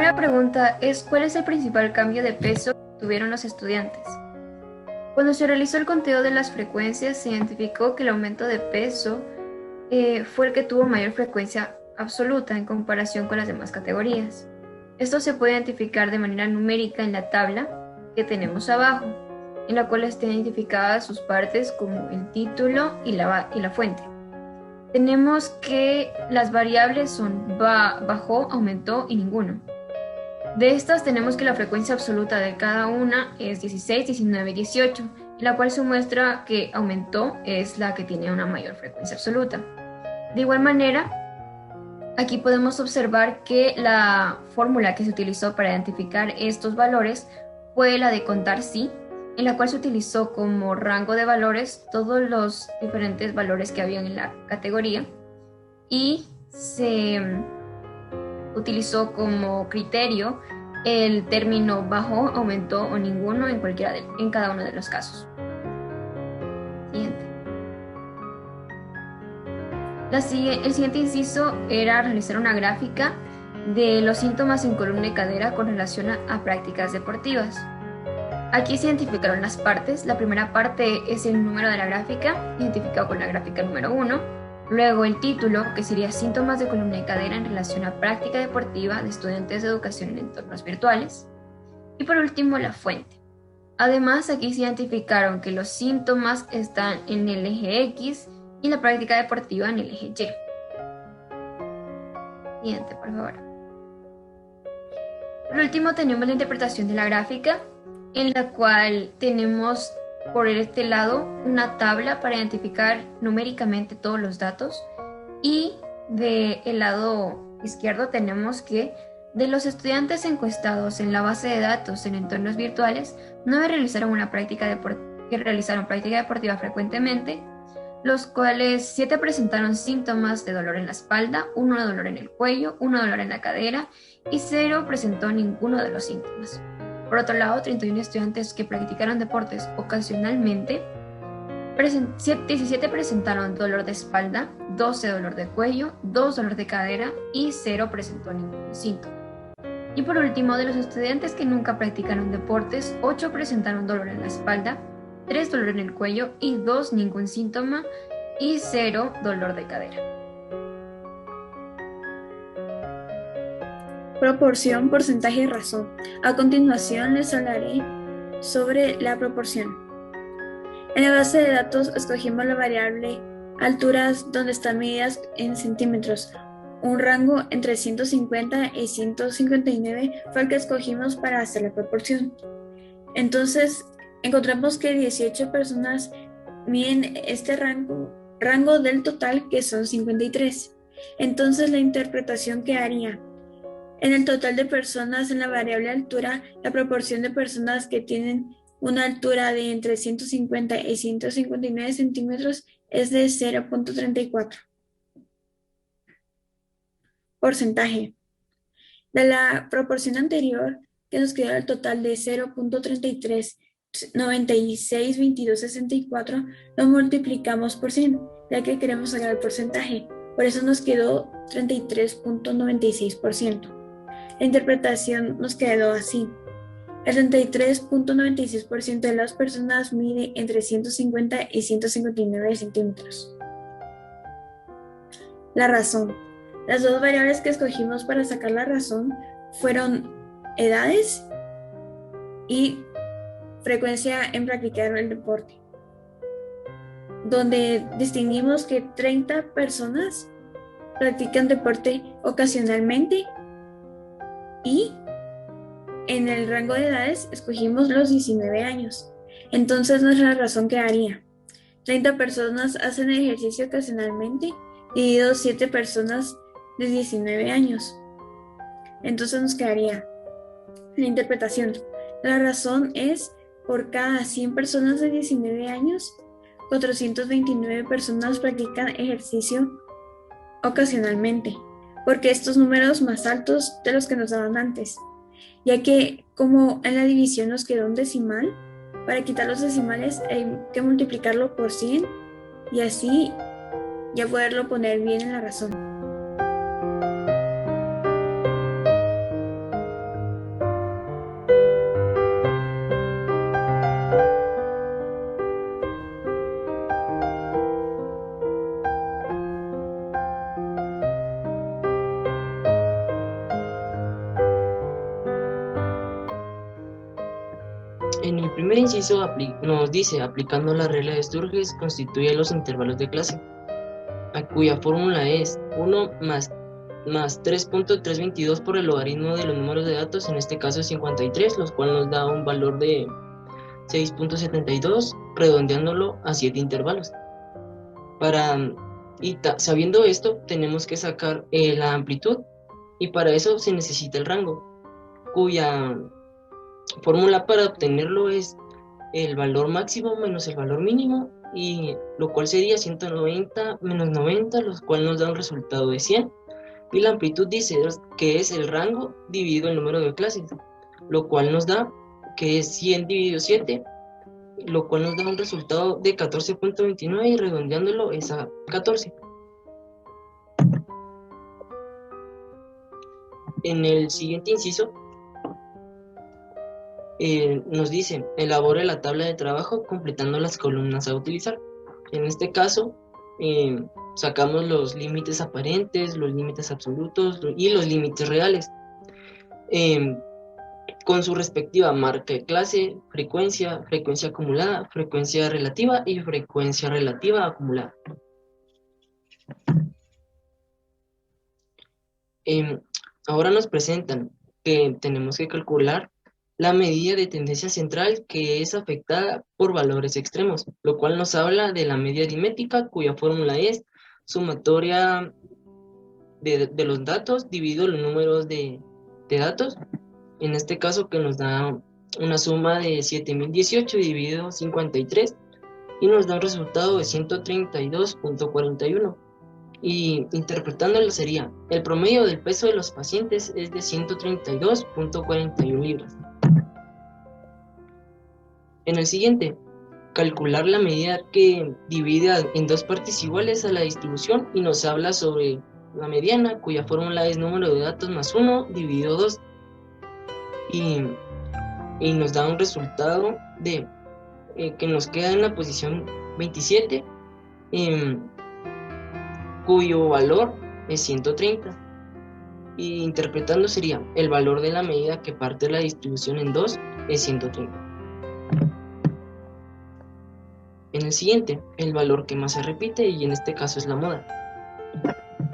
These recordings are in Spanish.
primera pregunta es, ¿cuál es el principal cambio de peso que tuvieron los estudiantes? Cuando se realizó el conteo de las frecuencias, se identificó que el aumento de peso fue el que tuvo mayor frecuencia absoluta en comparación con las demás categorías. Esto se puede identificar de manera numérica en la tabla que tenemos abajo, en la cual están identificadas sus partes como el título y la fuente. Tenemos que las variables son bajó, aumentó y ninguno. De estas tenemos que la frecuencia absoluta de cada una es 16, 19 y 18, en la cual se muestra que aumentó es la que tiene una mayor frecuencia absoluta. De igual manera, aquí podemos observar que la fórmula que se utilizó para identificar estos valores fue la de contar sí, en la cual se utilizó como rango de valores todos los diferentes valores que habían en la categoría y se utilizó como criterio el término bajó, aumentó o ninguno en cada uno de los casos. Siguiente. El siguiente inciso era realizar una gráfica de los síntomas en columna y cadera con relación a prácticas deportivas. Aquí se identificaron las partes. La primera parte es el número de la gráfica, identificado con la gráfica número 1. Luego el título, que sería síntomas de columna y cadera en relación a práctica deportiva de estudiantes de educación en entornos virtuales. Y por último, la fuente. Además, aquí se identificaron que los síntomas están en el eje X y la práctica deportiva en el eje Y. Siguiente, por favor. Por último, tenemos la interpretación de la gráfica, en la cual tenemos por este lado una tabla para identificar numéricamente todos los datos, y del lado izquierdo tenemos que de los estudiantes encuestados en la base de datos en entornos virtuales, 9 realizaron realizaron práctica deportiva frecuentemente, los cuales 7 presentaron síntomas de dolor en la espalda, 1 de dolor en el cuello, 1 de dolor en la cadera y 0 presentó ninguno de los síntomas. Por otro lado, 31 estudiantes que practicaron deportes ocasionalmente, 17 presentaron dolor de espalda, 12 dolor de cuello, 2 dolor de cadera y 0 presentó ningún síntoma. Y por último, de los estudiantes que nunca practicaron deportes, 8 presentaron dolor en la espalda, 3 dolor en el cuello y 2 ningún síntoma y 0 dolor de cadera. Proporción, porcentaje y razón. A continuación les hablaré sobre la proporción. En la base de datos escogimos la variable alturas, donde están medidas en centímetros. Un rango entre 150 y 159 fue el que escogimos para hacer la proporción. Entonces, encontramos que 18 personas miden este rango del total, que son 53. Entonces, la interpretación quedaría: en el total de personas en la variable altura, la proporción de personas que tienen una altura de entre 150 y 159 centímetros es de 0.34. Porcentaje. De la proporción anterior, que nos quedó el total de 0.33, 96, 22, 64, lo multiplicamos por 100, ya que queremos sacar el porcentaje. Por eso nos quedó 33.96%. La interpretación nos quedó así: el 33.96% de las personas mide entre 150 y 159 centímetros. La razón. Las dos variables que escogimos para sacar la razón fueron edades y frecuencia en practicar el deporte, donde distinguimos que 30 personas practican deporte ocasionalmente, y en el rango de edades escogimos los 19 años. Entonces nuestra razón quedaría: 30 personas hacen ejercicio ocasionalmente, dividido 7 personas de 19 años. Entonces nos quedaría la interpretación. La razón es: por cada 100 personas de 19 años, 429 personas practican ejercicio ocasionalmente, porque estos números más altos de los que nos daban antes, ya que como en la división nos quedó un decimal, para quitar los decimales hay que multiplicarlo por 100 y así ya poderlo poner bien en la razón. En el primer inciso nos dice, aplicando la regla de Sturges, constituye los intervalos de clase, a cuya fórmula es 1 más 3.322 por el logaritmo de los números de datos, en este caso es 53, los cual nos da un valor de 6.72, redondeándolo a 7 intervalos. Sabiendo esto, tenemos que sacar la amplitud, y para eso se necesita el rango, cuya fórmula para obtenerlo es el valor máximo menos el valor mínimo, y lo cual sería 190 menos 90, lo cual nos da un resultado de 100. Y la amplitud dice que es el rango dividido el número de clases, lo cual nos da que es 100 dividido 7, lo cual nos da un resultado de 14.29, y redondeándolo es a 14. En el siguiente inciso nos dice, elabore la tabla de trabajo completando las columnas a utilizar. En este caso, sacamos los límites aparentes, los límites absolutos y los límites reales, con su respectiva marca de clase, frecuencia, frecuencia acumulada, frecuencia relativa y frecuencia relativa acumulada. Ahora nos presentan que tenemos que calcular la medida de tendencia central, que es afectada por valores extremos, lo cual nos habla de la media aritmética, cuya fórmula es sumatoria de los datos dividido los números de datos, en este caso que nos da una suma de 7018 dividido 53, y nos da un resultado de 132.41. Y interpretándolo sería, el promedio del peso de los pacientes es de 132.41 libras. En el siguiente, calcular la medida que divide en dos partes iguales a la distribución, y nos habla sobre la mediana, cuya fórmula es número de datos más 1 dividido 2. Y nos da un resultado de que nos queda en la posición 27, cuyo valor es 130. Y interpretando sería, el valor de la medida que parte de la distribución en 2 es 130. En el siguiente, el valor que más se repite, y en este caso es la moda.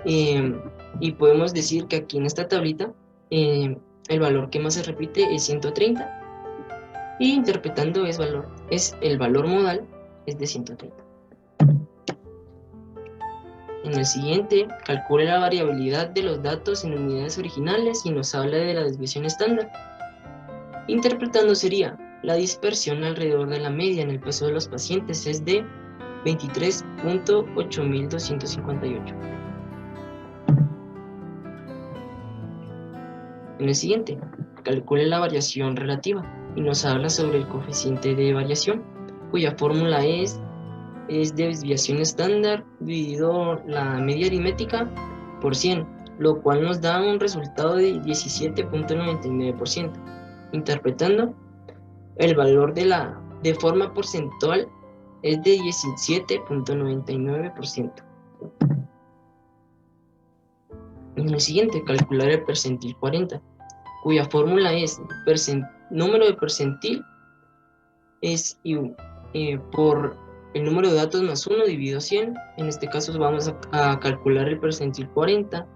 Y podemos decir que aquí en esta tablita, el valor que más se repite es 130, y interpretando es el valor modal es de 130. En el siguiente, calcule la variabilidad de los datos en unidades originales, y nos habla de la desviación estándar. Interpretando sería, la dispersión alrededor de la media en el peso de los pacientes es de 23.8258. En el siguiente, calcule la variación relativa, y nos habla sobre el coeficiente de variación, cuya fórmula es desviación estándar dividido la media aritmética por 100, lo cual nos da un resultado de 17.99%. Interpretando, el valor de forma porcentual es de 17.99%. En el siguiente, calcular el percentil 40, cuya fórmula es número de percentil es por el número de datos más 1 dividido 100. En este caso vamos a calcular el percentil 40,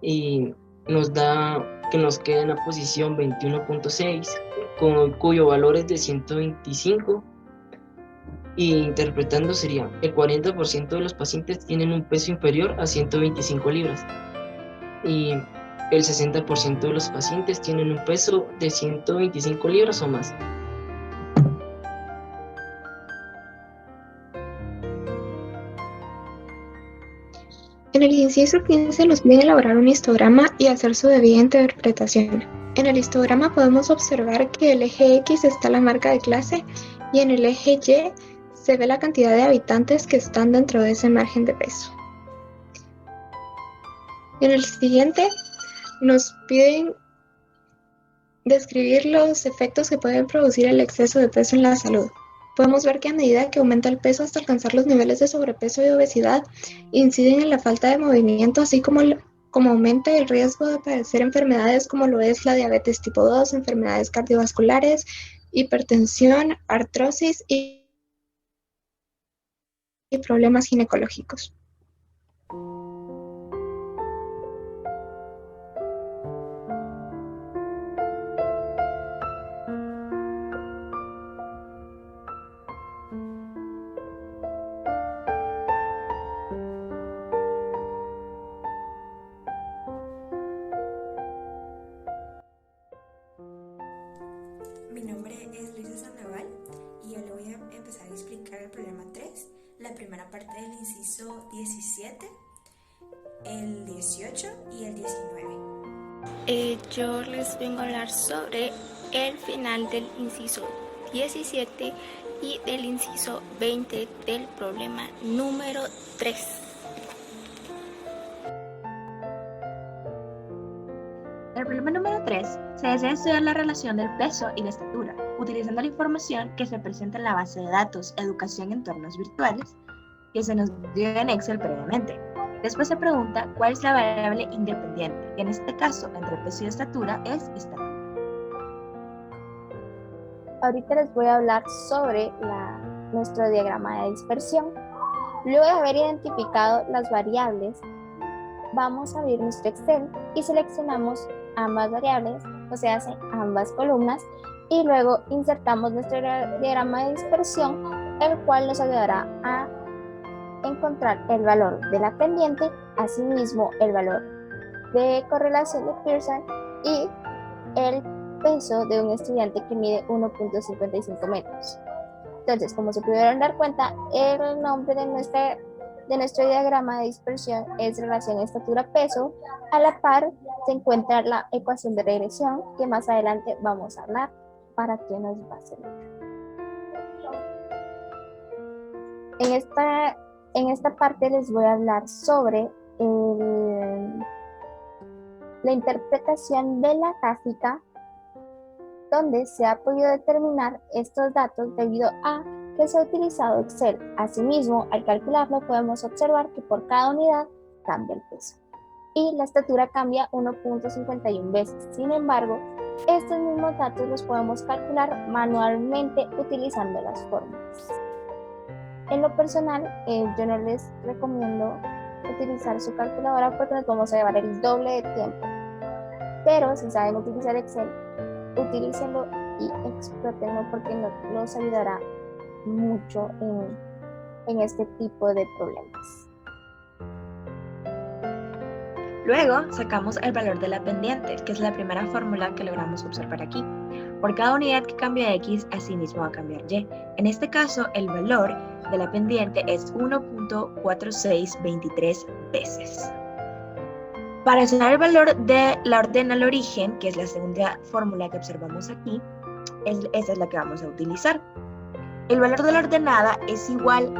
y nos da que nos queda en la posición 21.6, cuyo valor es de 125. Y interpretando sería, el 40% de los pacientes tienen un peso inferior a 125 libras, y el 60% de los pacientes tienen un peso de 125 libras o más. En el inciso 15 nos piden elaborar un histograma y hacer su debida interpretación. En el histograma podemos observar que el eje X está la marca de clase, y en el eje Y se ve la cantidad de habitantes que están dentro de ese margen de peso. En el siguiente nos piden describir los efectos que puede producir el exceso de peso en la salud. Podemos ver que a medida que aumenta el peso hasta alcanzar los niveles de sobrepeso y obesidad, inciden en la falta de movimiento, así como aumenta el riesgo de padecer enfermedades como lo es la diabetes tipo 2, enfermedades cardiovasculares, hipertensión, artrosis y problemas ginecológicos. Mi nombre es Luisa Sandoval y yo le voy a empezar a explicar el problema 3, la primera parte del inciso 17, el 18 y el 19. Yo les vengo a hablar sobre el final del inciso 17 y del inciso 20 del problema número 3. En el problema número 3, se desea estudiar la relación del peso y la estatura, utilizando la información que se presenta en la base de datos Educación en entornos virtuales, que se nos dio en Excel previamente. Después se pregunta cuál es la variable independiente, que en este caso, entre peso y estatura, es estatura. Ahorita les voy a hablar sobre nuestro diagrama de dispersión. Luego de haber identificado las variables, vamos a abrir nuestro Excel y seleccionamos ambas variables, o sea, ambas columnas, y luego insertamos nuestro diagrama de dispersión, el cual nos ayudará a encontrar el valor de la pendiente, asimismo el valor de correlación de Pearson y el peso de un estudiante que mide 1.55 metros. Entonces, como se pudieron dar cuenta, el nombre de nuestro diagrama de dispersión es relación estatura-peso. A la par se encuentra la ecuación de regresión, que más adelante vamos a hablar para qué nos va a servir. En esta parte les voy a hablar sobre la interpretación de la gráfica, donde se ha podido determinar estos datos debido a que se ha utilizado Excel. Asimismo, al calcularlo podemos observar que por cada unidad cambia el peso y la estatura cambia 1.51 veces. Sin embargo, estos mismos datos los podemos calcular manualmente utilizando las fórmulas. En lo personal, yo no les recomiendo utilizar su calculadora porque nos vamos a llevar el doble de tiempo. Pero si saben utilizar Excel, utilícenlo y explótenlo porque nos ayudará mucho en este tipo de problemas. Luego sacamos el valor de la pendiente, que es la primera fórmula que logramos observar aquí. Por cada unidad que cambia X, asimismo va a cambiar Y. En este caso, el valor de la pendiente es 1.4623 veces. Para hallar el valor de la orden al origen, que es la segunda fórmula que observamos aquí, esa es la que vamos a utilizar. El valor de la ordenada es igual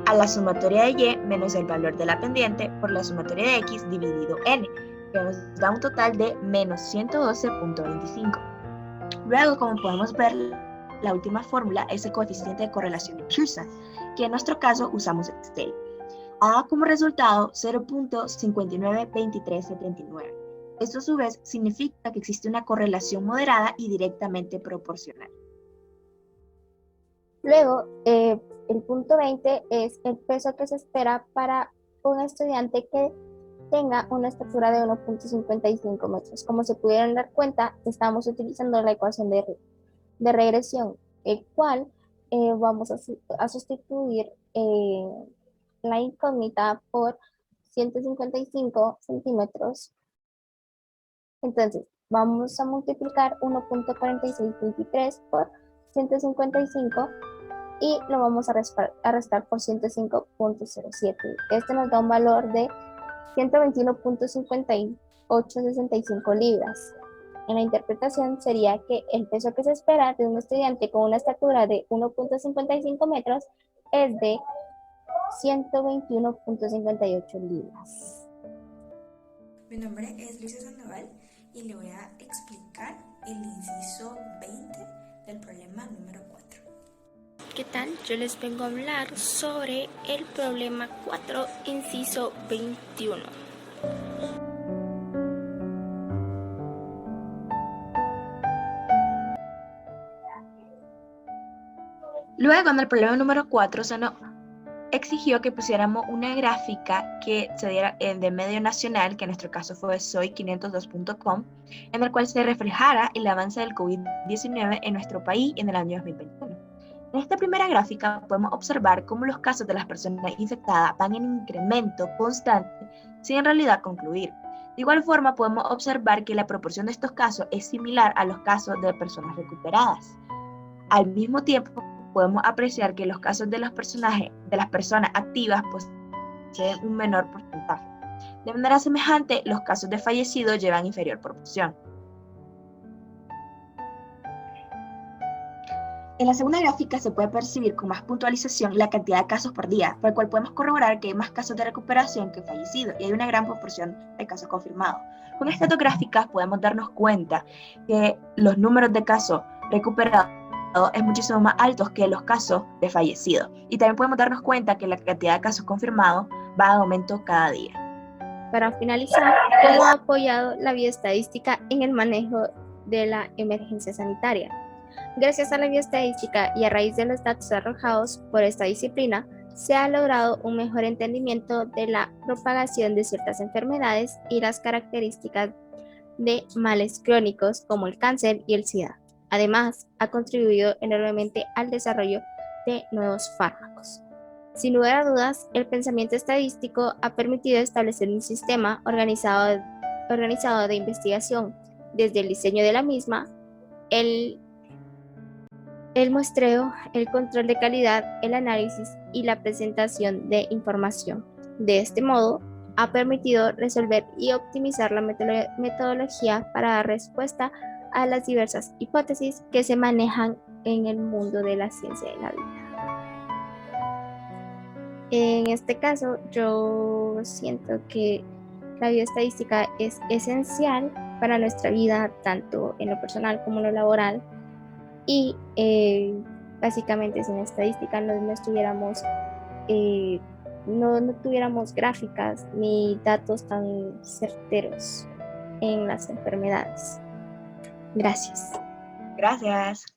a la sumatoria de Y menos el valor de la pendiente por la sumatoria de X dividido N, que nos da un total de menos 112.25. Luego, como podemos ver, la última fórmula es el coeficiente de correlación de Pearson, que en nuestro caso usamos Excel. Ha como resultado 0.592379. Esto a su vez significa que existe una correlación moderada y directamente proporcional. Luego, el punto 20 es el peso que se espera para un estudiante que tenga una estatura de 1.55 metros. Como se pudieron dar cuenta, estamos utilizando la ecuación de regresión, el cual vamos a sustituir la incógnita por 155 centímetros. Entonces, vamos a multiplicar 1.4623 por 155 y lo vamos a restar por 105.07. Este nos da un valor de 121.5865 libras. En la interpretación sería que el peso que se espera de un estudiante con una estatura de 1.55 metros es de 121.58 libras. Mi nombre es Luisa Sandoval y le voy a explicar el inciso 20 del problema número 4. ¿Qué tal? Yo les vengo a hablar sobre el problema 4, inciso 21. Luego, en el problema número 4, se nos exigió que pusiéramos una gráfica que se diera de medio nacional, que en nuestro caso fue soy502.com, en el cual se reflejara el avance del COVID-19 en nuestro país en el año 2021. En esta primera gráfica podemos observar cómo los casos de las personas infectadas van en incremento constante sin en realidad concluir. De igual forma, podemos observar que la proporción de estos casos es similar a los casos de personas recuperadas. Al mismo tiempo, podemos apreciar que los casos de las personas activas poseen un menor porcentaje. De manera semejante, los casos de fallecidos llevan inferior proporción. En la segunda gráfica se puede percibir con más puntualización la cantidad de casos por día, por el cual podemos corroborar que hay más casos de recuperación que fallecidos y hay una gran proporción de casos confirmados. Con estas dos gráficas podemos darnos cuenta que los números de casos recuperados es muchísimo más altos que los casos de fallecidos. Y también podemos darnos cuenta que la cantidad de casos confirmados va en aumento cada día. Para finalizar, ¿cómo ha apoyado la bioestadística en el manejo de la emergencia sanitaria? Gracias a la bioestadística y a raíz de los datos arrojados por esta disciplina, se ha logrado un mejor entendimiento de la propagación de ciertas enfermedades y las características de males crónicos como el cáncer y el SIDA. Además, ha contribuido enormemente al desarrollo de nuevos fármacos. Sin lugar a dudas, el pensamiento estadístico ha permitido establecer un sistema organizado de investigación, desde el diseño de la misma, el muestreo, el control de calidad, el análisis y la presentación de información. De este modo, ha permitido resolver y optimizar la metodología para dar respuesta a las diversas hipótesis que se manejan en el mundo de la ciencia de la vida. En este caso, yo siento que la bioestadística es esencial para nuestra vida, tanto en lo personal como en lo laboral, y básicamente sin estadística no tuviéramos gráficas ni datos tan certeros en las enfermedades. Gracias. Gracias.